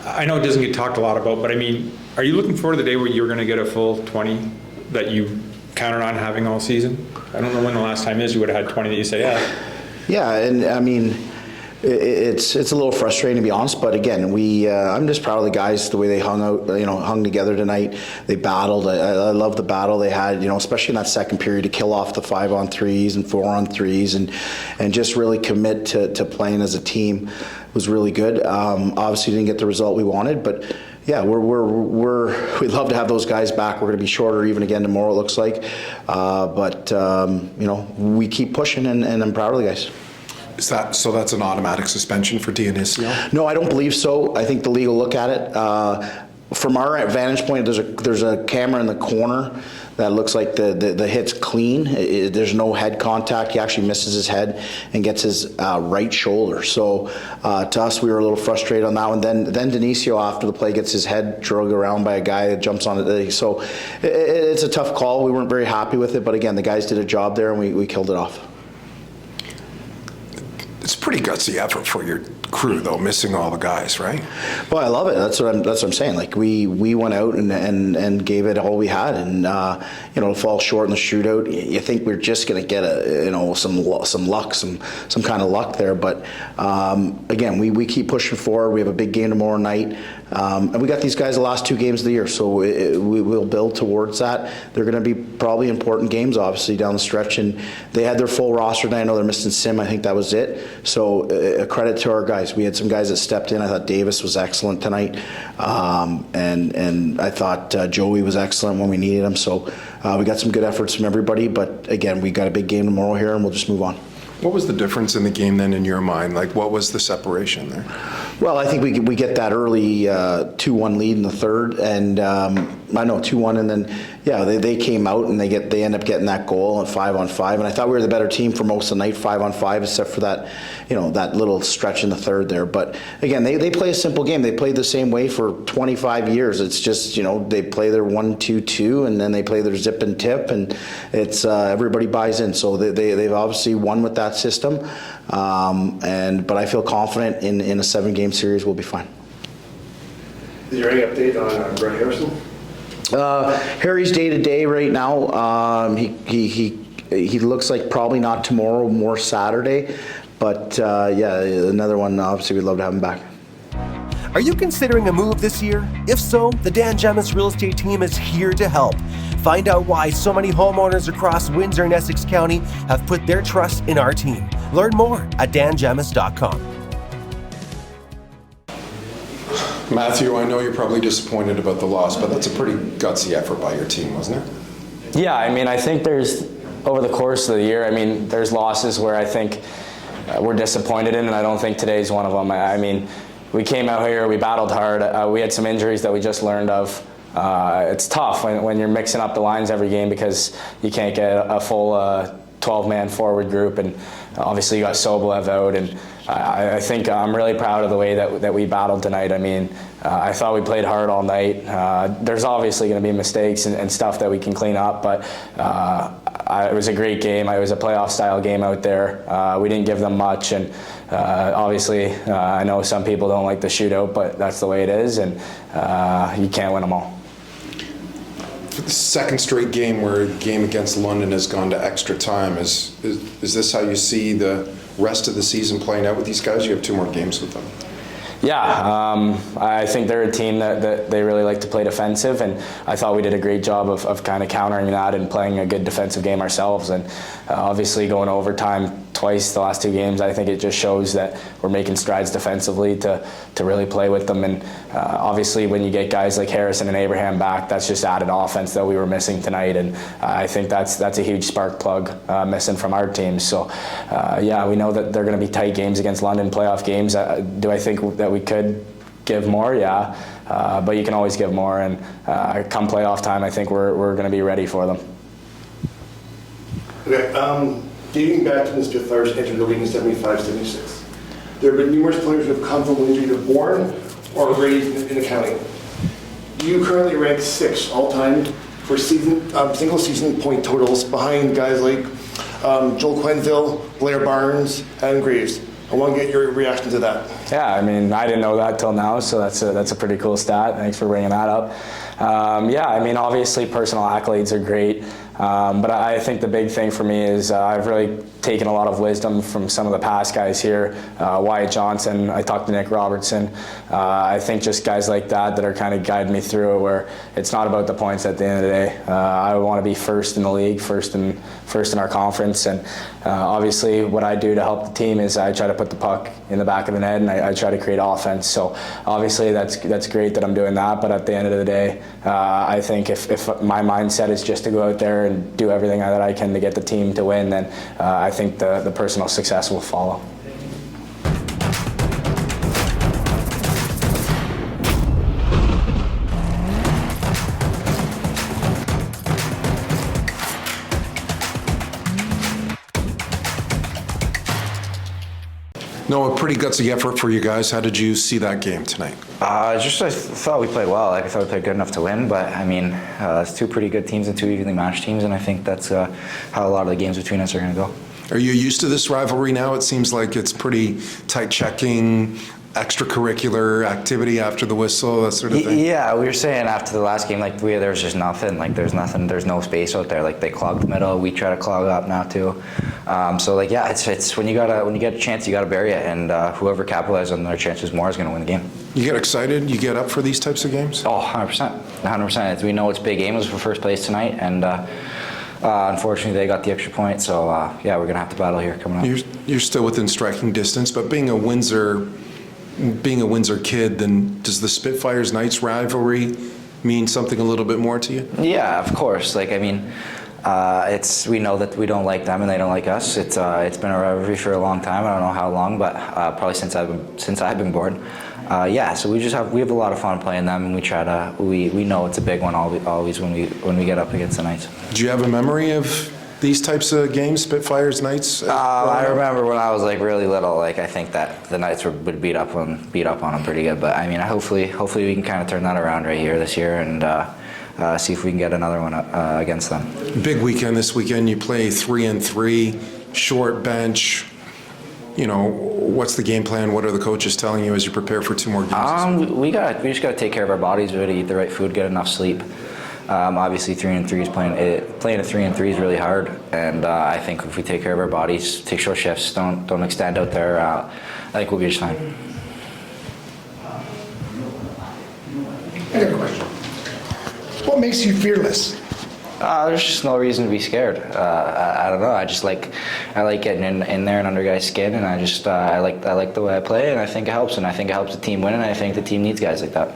I know it doesn't get talked a lot about, but I mean, are you looking forward to the day where you're going to get a full 20 that you counted on having all season? I don't know when the last time is you would have had 20 that you say, yeah. Yeah, and I mean, it's a little frustrating to be honest, but again, I'm just proud of the guys, the way they hung together tonight. They battled. I love the battle they had, especially in that second period, to kill off the 5-on-3s and 4-on-3s and just really commit to playing as a team was really good. Obviously didn't get the result we wanted, but yeah, we'd love to have those guys back. We're going to be shorter even again tomorrow, it looks like, but we keep pushing, and I'm proud of the guys. So that's an automatic suspension for Dionisio? No, I don't believe so. I think the league will look at it. From our vantage point, there's a camera in the corner that looks like the hit's clean. There's no head contact. He actually misses his head and gets his right shoulder. So to us, we were a little frustrated on that one. Then Dionisio, after the play, gets his head dragged around by a guy that jumps on it. So it's a tough call. We weren't very happy with it, but again, the guys did a job there, and we killed it off. It's a pretty gutsy effort for your crew, though, missing all the guys, right? Well, I love it. That's what I'm saying. Like we went out and gave it all we had, and to fall short in the shootout, you think we're just going to get some luck, some kind of luck there. But again, we keep pushing forward. We have a big game tomorrow night, and we got these guys the last 2 games of the year, so we will build towards that. They're going to be probably important games, obviously, down the stretch, and they had their full roster tonight. I know they're missing Sim. I think that was it. So a credit to our guys. We had some guys that stepped in. I thought Davis was excellent tonight, and I thought Joey was excellent when we needed him. So we got some good efforts from everybody. But again, we got a big game tomorrow here, and we'll just move on. What was the difference in the game then in your mind? Like, what was the separation there? Well, I think we get that early 2-1 lead in the third, and I know 2-1, and then they came out and they end up getting that goal at 5-on-5, and I thought we were the better team for most of the night, 5-on-5, except for that that little stretch in the third there. But again, they play a simple game. They played the same way for 25 years. It's just they play their 1-2-2, and then they play their zip and tip, and it's everybody buys in. So they've obviously won with that system, but I feel confident in a 7-game series we'll be fine. Is there any update on Brett Harrison? Harry's day to day right now. He looks like probably not tomorrow, more Saturday, but another one. Obviously, we'd love to have him back. Are you considering a move this year? If so, the Dan Gemus Real Estate Team is here to help. Find out why so many homeowners across Windsor and Essex County have put their trust in our team. Learn more at dangemus.com. Matthew, I know you're probably disappointed about the loss, but that's a pretty gutsy effort by your team, wasn't it? Yeah, I think there's, over the course of the year, there's losses where I think we're disappointed in, and I don't think today's one of them. We came out here, we battled hard, we had some injuries that we just learned of. It's tough when you're mixing up the lines every game because you can't get a full 12-man forward group, and obviously you got Sobolev out, and I think I'm really proud of the way that we battled tonight. I thought we played hard all night. There's obviously going to be mistakes and stuff that we can clean up, but it was a great game. It was a playoff-style game out there. We didn't give them much, and obviously I know some people don't like the shootout, but that's the way it is, and you can't win them all. For the second straight game where the game against London has gone to extra time, is this how you see the rest of the season playing out with these guys? You have 2 more games with them. Yeah, I think they're a team that they really like to play defensive, and I thought we did a great job of kind of countering that and playing a good defensive game ourselves. And obviously going overtime twice the last 2 games, I think it just shows that we're making strides defensively to really play with them. And obviously when you get guys like Harrison and Abraham back, that's just added offense that we were missing tonight, and I think that's a huge spark plug missing from our team. So we know that they're going to be tight games against London, playoff games. Do I think that we could give more? Yeah, but you can always give more, and come playoff time, I think we're going to be ready for them. Okay, dating back to when the Spitfires entered the league in 75-76, there have been numerous players who have come from Windsor either born or raised in the county. You currently rank 6th all-time for single-season point totals, behind guys like Joel Quenville, Blair Barnes, Adam Graves. I want to get your reaction to that. Yeah, I mean, I didn't know that till now, so that's a pretty cool stat. Thanks for bringing that up. Yeah, I mean, obviously personal accolades are great, but I think the big thing for me is I've really taken a lot of wisdom from some of the past guys here. Wyatt Johnson, I talked to Nick Robertson. I think just guys like that are kind of guiding me through it, where it's not about the points at the end of the day. I want to be first in the league, first in our conference, and obviously what I do to help the team is I try to put the puck in the back of the net, and I try to create offense. So obviously that's great that I'm doing that, but at the end of the day, I think if my mindset is just to go out there and do everything that I can to get the team to win, then I think the personal success will follow. No, a pretty gutsy effort for you guys. How did you see that game tonight? I thought we played well. I thought we played good enough to win, but I mean, it's two pretty good teams and two evenly matched teams, and I think that's how a lot of the games between us are going to go. Are you used to this rivalry now? It seems like it's pretty tight checking, extracurricular activity after the whistle, that sort of thing. Yeah, we were saying after the last game, like there was just nothing. Like there's no space out there. Like they clogged the middle. We try to clog up now too. So like yeah, it's when you get a chance, you gotta bury it, and whoever capitalizes on their chances more is gonna win the game. You get excited? You get up for these types of games? Oh, 100%. We know it's big game. It was for first place tonight, and unfortunately they got the extra point. So yeah, we're gonna have to battle here coming up. You're still within striking distance, but being a Windsor kid, then does the Spitfires Knights rivalry mean something a little bit more to you? Yeah, of course. Like I mean, we know that we don't like them and they don't like us. It's been a rivalry for a long time. I don't know how long, but probably since I've been born. Yeah, so we have a lot of fun playing them, and we know it's a big one always when we get up against the Knights. Do you have a memory of these types of games, Spitfires Knights? I remember when I was like really little. Like I think that the Knights would beat up on them pretty good. But I mean, hopefully we can kind of turn that around right here this year and see if we can get another one against them. Big weekend this weekend. You play 3-3, short bench. You know, what's the game plan? What are the coaches telling you as you prepare for 2 more games? We just got to take care of our bodies. We got to eat the right food, get enough sleep. Obviously, 3-3 is playing a 3-3 is really hard, and I think if we take care of our bodies, take short shifts, don't extend out there, I think we'll be just fine. I got a question. What makes you fearless? There's just no reason to be scared. I don't know. I like getting in there and under guys' skin, and I like the way I play, and I think it helps, the team win, and I think the team needs guys like that.